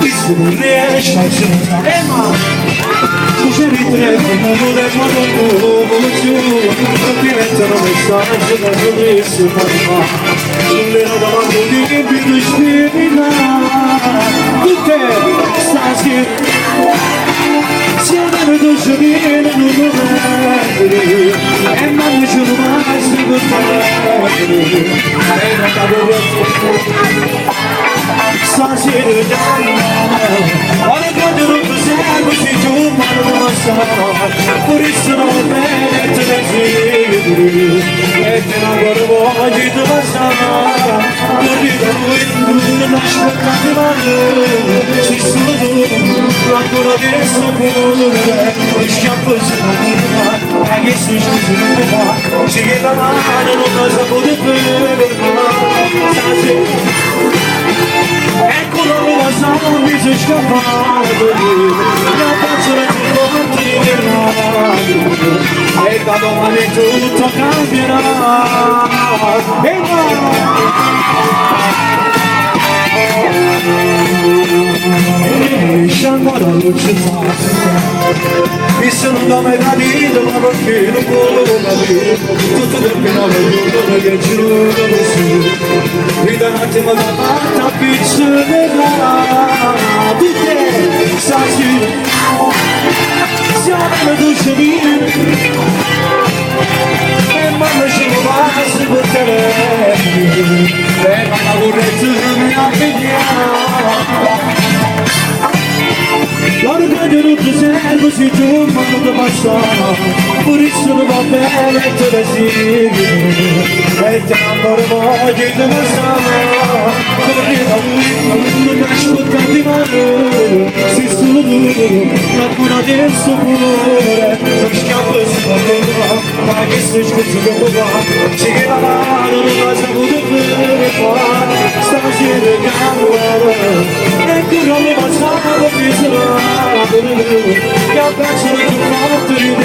e se non riesci a cercare mai ci ritremo, non vorremmo giù ti mettono messaggi da giudizio sulle davanti di che vedo spirina tutte stasera siamo venuti a giocare non vorrei e non mi sono mai secondato e non avevo stasera ora quando non possiamo si giungono da passare per isso non bene te ne giri e te non voglio di passare non dico non lascio camminare si sono ancora adesso pure e schiaffo se non mi fa e che si scusi non mi fa ci che la mano non cosa può dire ecco la nuova sono mi sono scappato la faccio la e da domani tutto cambierà e scendo alla luce mi sono da me da vita ma perché non volevo capire tutto perché non vedo che giuro così mi da un attimo da parte a piccerà tutte stasera siamo le duce mie e mamma ci basta per telefono e mamma vorrei mi avvediamo guarda che non ti servo si giungo da passare per isso non va bene te la sigli e ti amore voglio di passare corri da lui non mi ascolta di mano si sono la cura del suo cuore non schiaffo si fa ma che si scusi dopo va ci che la mano non la saputo per fare stasera cambia ecco non mi passava più che abbracciano più forte di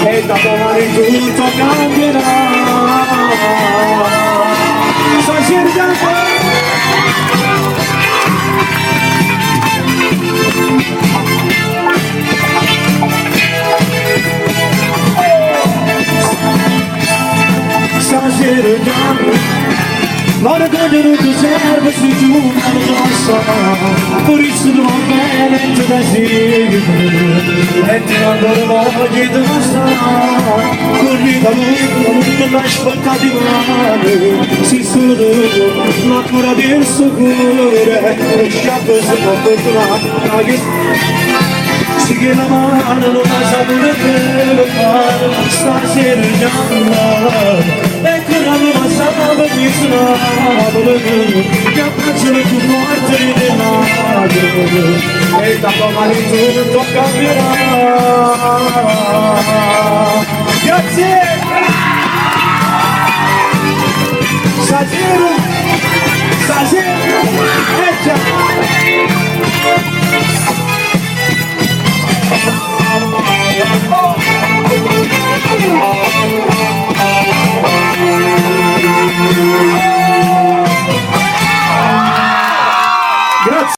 e da domani tutto cambierà stasera ora quando non ti serve si giungono addosso per isso non va bene te la sigli e ti ancora voglio di passare corri da lui non ascolta di mano si sono la cura del suo cuore lo sciacco si può portare sì che la mano non la saputo per fare stasera già ecco la nuova salva di suonare che abbracciano più forte di mano e da domani tutto cambierà grazie stasera